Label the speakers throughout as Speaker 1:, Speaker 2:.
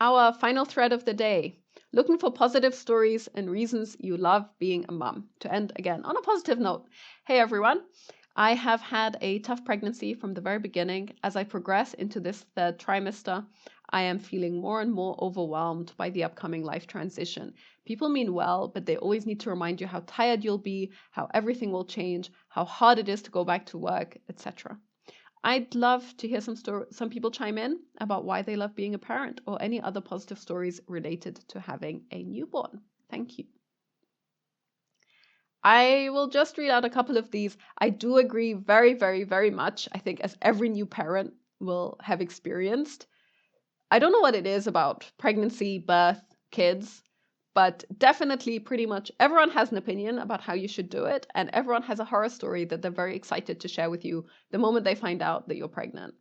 Speaker 1: Our final thread of the day, looking for positive stories and reasons you love being a mom. To end again on a positive note. Hey everyone, I have had a tough pregnancy from the very beginning. As I progress into this third trimester, I am feeling more and more overwhelmed by the upcoming life transition. People mean well, but they always need to remind you how tired you'll be, how everything will change, how hard it is to go back to work, etc. I'd love to hear some people chime in about why they love being a parent or any other positive stories related to having a newborn. Thank you. I will just read out a couple of these. I do agree very, very, very much. I think as every new parent will have experienced. I don't know what it is about pregnancy, birth, kids, but definitely pretty much everyone has an opinion about how you should do it. And everyone has a horror story that they're very excited to share with you the moment they find out that you're pregnant.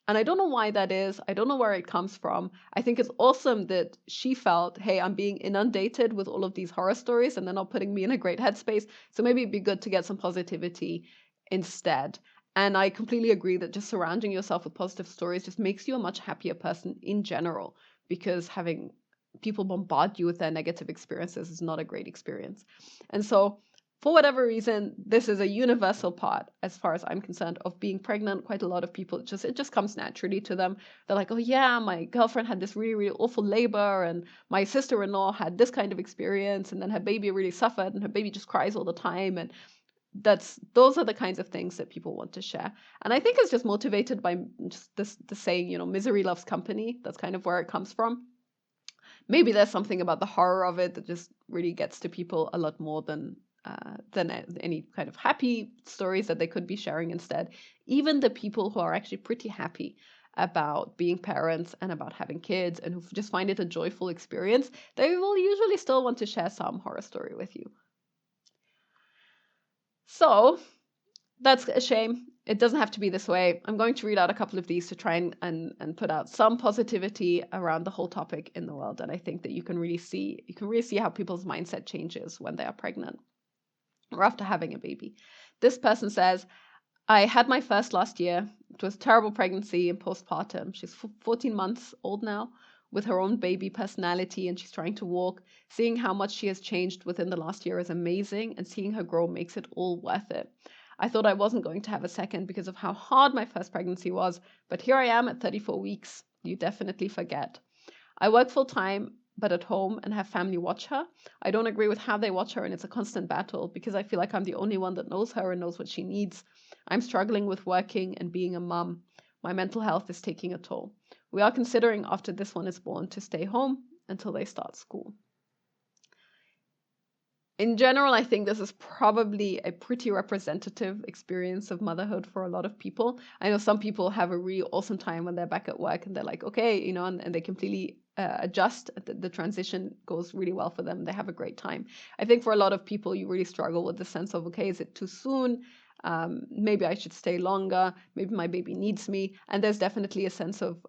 Speaker 1: And I don't know why that is. I don't know where it comes from. I think it's awesome that she felt, hey, I'm being inundated with all of these horror stories and they're not putting me in a great headspace. So maybe it'd be good to get some positivity instead. And I completely agree that just surrounding yourself with positive stories just makes you a much happier person in general, because having people bombard you with their negative experiences is not a great experience. And so, for whatever reason, this is a universal part, as far as I'm concerned, of being pregnant. Quite a lot of people, it just comes naturally to them. They're like, oh yeah, my girlfriend had this really, really awful labor, and my sister-in-law had this kind of experience, and then her baby really suffered, and her baby just cries all the time. And those are the kinds of things that people want to share. And I think it's just motivated by just the saying, misery loves company. That's kind of where it comes from. Maybe there's something about the horror of it that just really gets to people a lot more than any kind of happy stories that they could be sharing instead. Even the people who are actually pretty happy about being parents and about having kids and who just find it a joyful experience, they will usually still want to share some horror story with you. So that's a shame. It doesn't have to be this way. I'm going to read out a couple of these to try and put out some positivity around the whole topic in the world. And I think that you can really see how people's mindset changes when they are pregnant or after having a baby. This person says, I had my first last year. It was a terrible pregnancy and postpartum. She's 14 months old now with her own baby personality, and she's trying to walk. Seeing how much she has changed within the last year is amazing, and seeing her grow makes it all worth it. I thought I wasn't going to have a second because of how hard my first pregnancy was, but here I am at 34 weeks. You definitely forget. I work full time, but at home, and have family watch her. I don't agree with how they watch her, and it's a constant battle because I feel like I'm the only one that knows her and knows what she needs. I'm struggling with working and being a mum. My mental health is taking a toll. We are considering after this one is born to stay home until they start school. In general, I think this is probably a pretty representative experience of motherhood for a lot of people. I know some people have a really awesome time when they're back at work and they're like, okay, and they completely adjust. The transition goes really well for them. They have a great time. I think for a lot of people, you really struggle with the sense of, okay, is it too soon? Maybe I should stay longer. Maybe my baby needs me. And there's definitely a sense of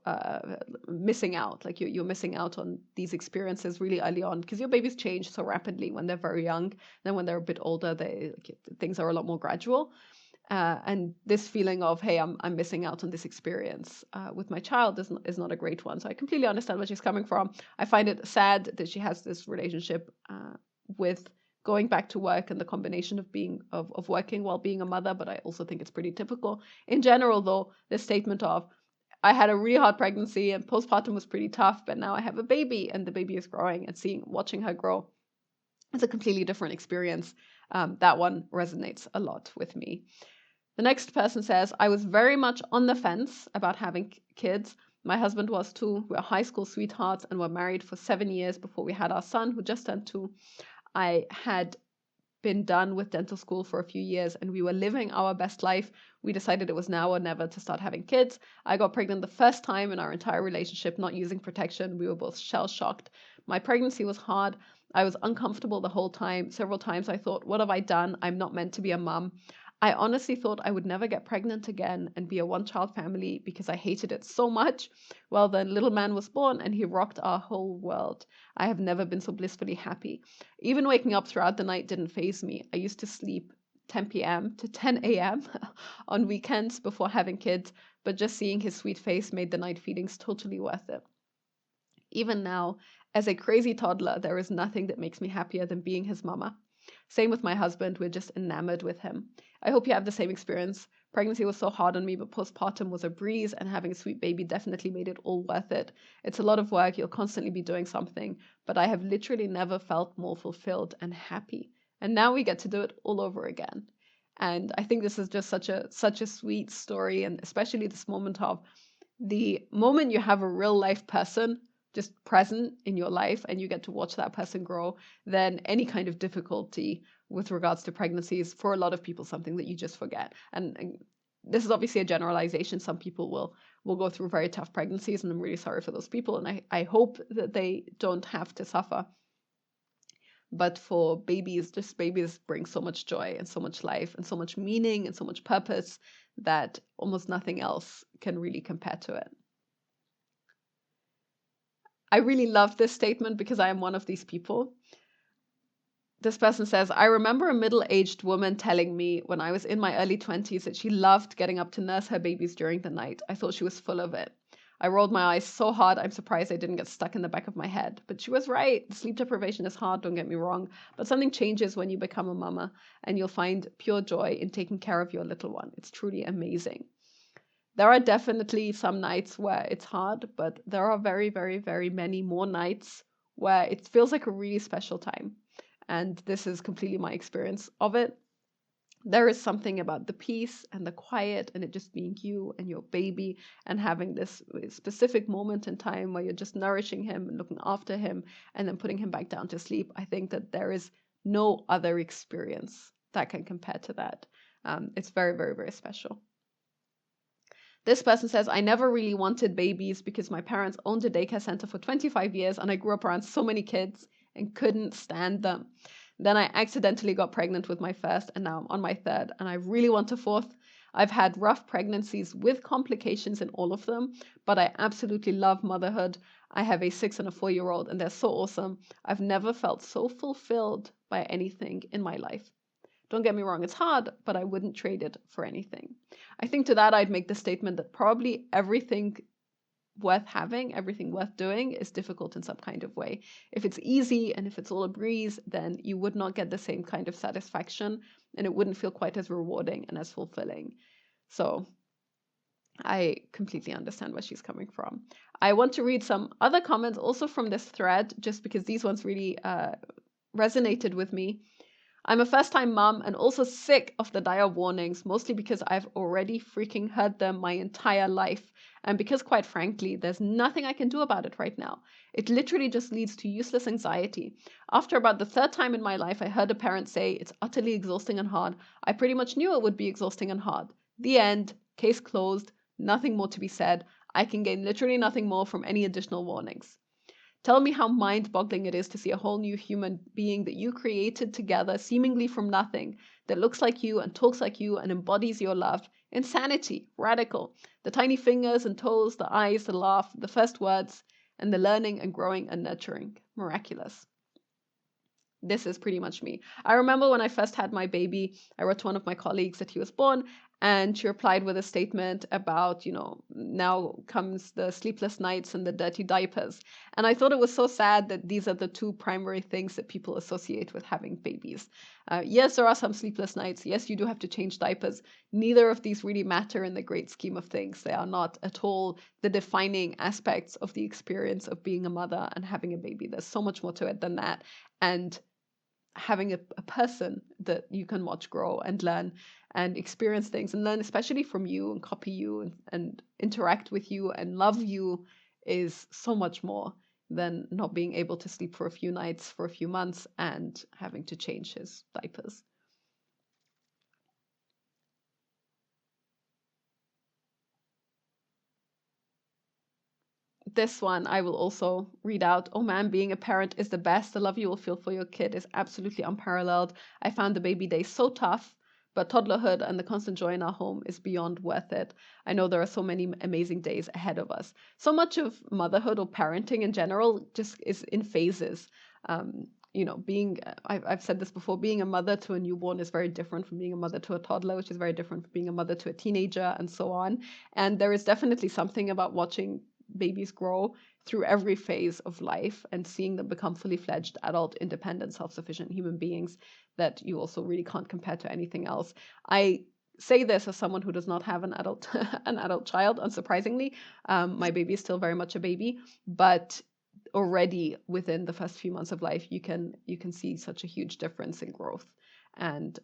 Speaker 1: missing out. Like you're missing out on these experiences really early on because your babies change so rapidly when they're very young. Then when they're a bit older, things are a lot more gradual. And this feeling of, hey, I'm missing out on this experience with my child is not a great one. So I completely understand where she's coming from. I find it sad that she has this relationship with going back to work and the combination of working while being a mother, but I also think it's pretty typical. In general, though, this statement of, I had a really hard pregnancy and postpartum was pretty tough, but now I have a baby and the baby is growing, and watching her grow, it's a completely different experience. That one resonates a lot with me. The next person says, I was very much on the fence about having kids. My husband was too. We were high school sweethearts and were married for 7 years before we had our son, who just turned 2. I had been done with dental school for a few years and we were living our best life. We decided it was now or never to start having kids. I got pregnant the first time in our entire relationship, not using protection. We were both shell-shocked. My pregnancy was hard. I was uncomfortable the whole time. Several times I thought, what have I done? I'm not meant to be a mom. I honestly thought I would never get pregnant again and be a one-child family because I hated it so much. Well, then little man was born and he rocked our whole world. I have never been so blissfully happy. Even waking up throughout the night didn't faze me. I used to sleep 10 p.m. to 10 a.m. on weekends before having kids, but just seeing his sweet face made the night feelings totally worth it. Even now, as a crazy toddler, there is nothing that makes me happier than being his mama. Same with my husband, we're just enamored with him. I hope you have the same experience. Pregnancy was so hard on me, but postpartum was a breeze, and having a sweet baby definitely made it all worth it. It's a lot of work, you'll constantly be doing something, but I have literally never felt more fulfilled and happy. And now we get to do it all over again. And I think this is just such a sweet story, and especially this moment of the moment you have a real life person just present in your life and you get to watch that person grow, then any kind of difficulty with regards to pregnancy is for a lot of people something that you just forget. And this is obviously a generalization. Some people will go through very tough pregnancies, and I'm really sorry for those people. And I hope that they don't have to suffer. But for babies, just babies bring so much joy and so much life and so much meaning and so much purpose that almost nothing else can really compare to it. I really love this statement because I am one of these people. This person says, I remember a middle-aged woman telling me when I was in my early 20s that she loved getting up to nurse her babies during the night. I thought she was full of it. I rolled my eyes so hard, I'm surprised I didn't get stuck in the back of my head. But she was right. Sleep deprivation is hard, don't get me wrong. But something changes when you become a mama, and you'll find pure joy in taking care of your little one. It's truly amazing. There are definitely some nights where it's hard, but there are very, very, very many more nights where it feels like a really special time. And this is completely my experience of it. There is something about the peace and the quiet and it just being you and your baby and having this specific moment in time where you're just nourishing him and looking after him and then putting him back down to sleep. I think that there is no other experience that can compare to that. It's very, very, very special. This person says, I never really wanted babies because my parents owned a daycare center for 25 years and I grew up around so many kids and couldn't stand them. Then I accidentally got pregnant with my first and now I'm on my third and I really want a fourth. I've had rough pregnancies with complications in all of them, but I absolutely love motherhood. I have a 6 and a 4-year-old and they're so awesome. I've never felt so fulfilled by anything in my life. Don't get me wrong, it's hard, but I wouldn't trade it for anything. I think to that I'd make the statement that probably everything worth having, everything worth doing is difficult in some kind of way. If it's easy and if it's all a breeze, then you would not get the same kind of satisfaction and it wouldn't feel quite as rewarding and as fulfilling. So I completely understand where she's coming from. I want to read some other comments also from this thread, just because these ones really resonated with me. I'm a first-time mom and also sick of the dire warnings, mostly because I've already freaking heard them my entire life. And because, quite frankly, there's nothing I can do about it right now. It literally just leads to useless anxiety. After about the third time in my life I heard a parent say it's utterly exhausting and hard, I pretty much knew it would be exhausting and hard. The end. Case closed. Nothing more to be said. I can gain literally nothing more from any additional warnings. Tell me how mind-boggling it is to see a whole new human being that you created together, seemingly from nothing, that looks like you and talks like you and embodies your love. Insanity, radical. The tiny fingers and toes, the eyes, the laugh, the first words, and the learning and growing and nurturing. Miraculous. This is pretty much me. I remember when I first had my baby, I wrote to one of my colleagues that he was born, and she replied with a statement about, now comes the sleepless nights and the dirty diapers. And I thought it was so sad that these are the two primary things that people associate with having babies. Yes, there are some sleepless nights. Yes, you do have to change diapers. Neither of these really matter in the great scheme of things. They are not at all the defining aspects of the experience of being a mother and having a baby. There's so much more to it than that. And having a person that you can watch grow and learn and experience things and learn especially from you and copy you and interact with you and love you is so much more than not being able to sleep for a few nights, for a few months, and having to change his diapers. This one I will also read out. Oh man, being a parent is the best. The love you will feel for your kid is absolutely unparalleled. I found the baby days so tough, but toddlerhood and the constant joy in our home is beyond worth it. I know there are so many amazing days ahead of us. So much of motherhood or parenting in general just is in phases. I've said this before, being a mother to a newborn is very different from being a mother to a toddler, which is very different from being a mother to a teenager and so on. And there is definitely something about watching babies grow through every phase of life and seeing them become fully fledged, adult, independent, self-sufficient human beings that you also really can't compare to anything else. I say this as someone who does not have an adult an adult child, unsurprisingly. My baby is still very much a baby, but already within the first few months of life, you can see such a huge difference in growth and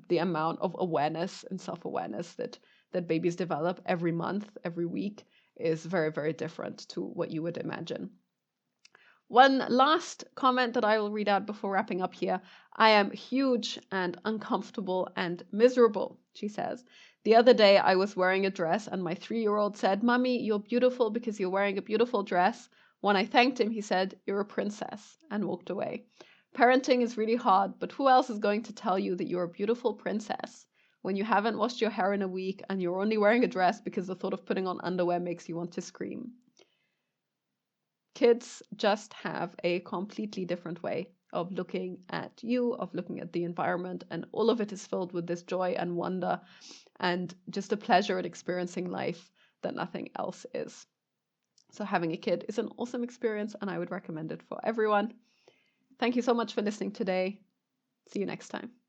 Speaker 1: the amount of awareness and self-awareness that babies develop every month, every week is very, very different to what you would imagine. One last comment that I will read out before wrapping up here. I am huge and uncomfortable and miserable, she says. The other day I was wearing a dress and my 3-year-old said, "Mummy, you're beautiful because you're wearing a beautiful dress." When I thanked him, he said, "You're a princess," and walked away. Parenting is really hard, but who else is going to tell you that you're a beautiful princess when you haven't washed your hair in a week and you're only wearing a dress because the thought of putting on underwear makes you want to scream? Kids just have a completely different way of looking at you, of looking at the environment, and all of it is filled with this joy and wonder and just a pleasure at experiencing life that nothing else is. So having a kid is an awesome experience, and I would recommend it for everyone. Thank you so much for listening today. See you next time.